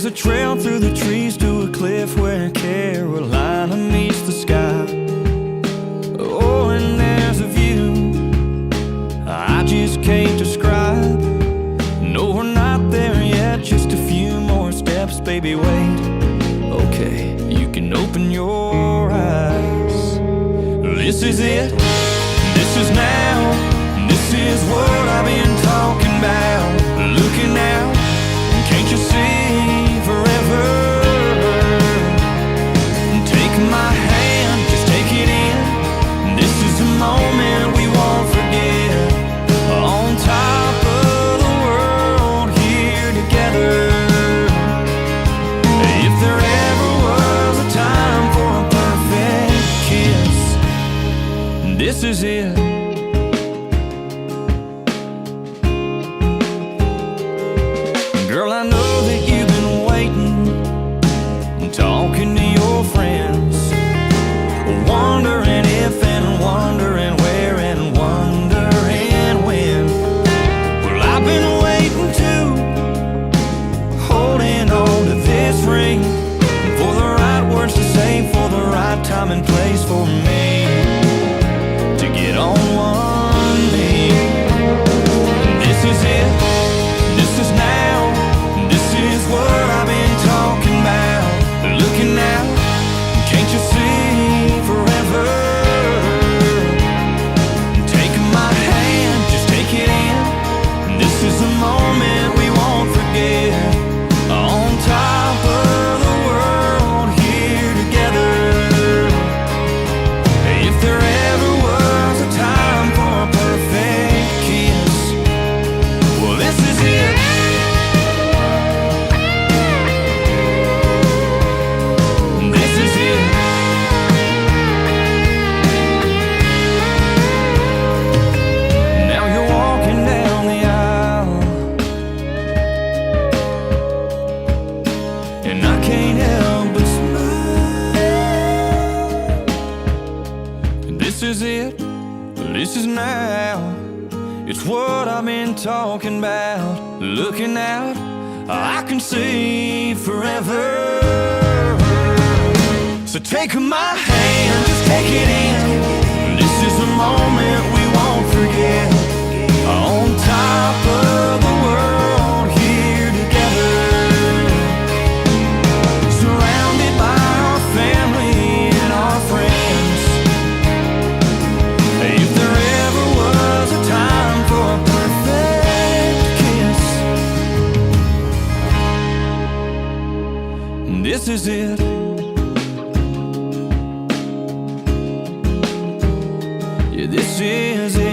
a trail through the trees to a cliff where Carolina meets the sky. Oh, and there's a view I just can't describe. No, we're not there yet, just a few more steps, baby, wait. Okay, you can open your eyes. This is it, this is now, this is what I've been talking about. Looking out, can't you see forever? Take my hand, just take it in. This is a moment we won't forget. On top of the world, here together. If there ever was a time for a perfect kiss, this is it. Girl, I know that you've been waiting, talking to your friends, wondering if and wondering where and wondering when. Well, I've been waiting too, holding on to this ring, for the right words to say, for the right time and place for me to get on one knee. This is it, this is now, this is what I've been talking about. Looking out, can't you see forever? Take my hand, just take it in. This is a moment we won't forget. On top of the world, here together. If there ever was a time for a perfect kiss, well, this is it. This is it. Now you're walking down the aisle, and I can't help but smile. This is it, this is now. It's what I've been talking about. Looking out, I can see forever. So take my hand, just take it in. This is a moment we won't forget. On top of the world, here together. Surrounded by our family and our friends. If there ever was a time for a perfect kiss, this is it. Yeah, this is it.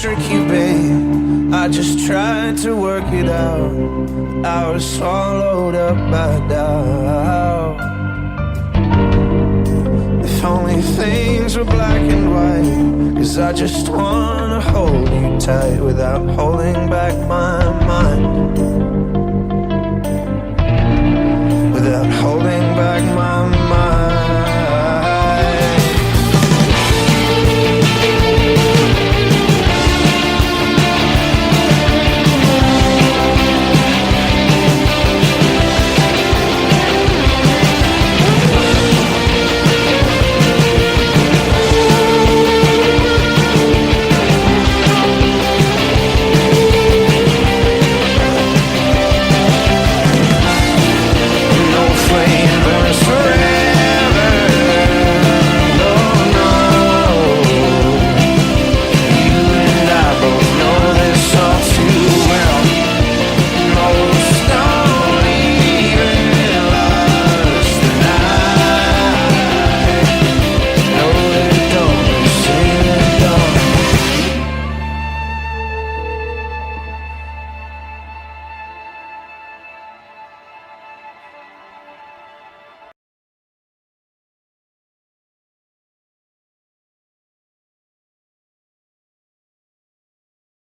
trick you, babe. I just tried to work it out. I was swallowed up by doubt. If only things were black and white, 'cause I just wanna hold you tight without holding back my mind. Without holding back my mind.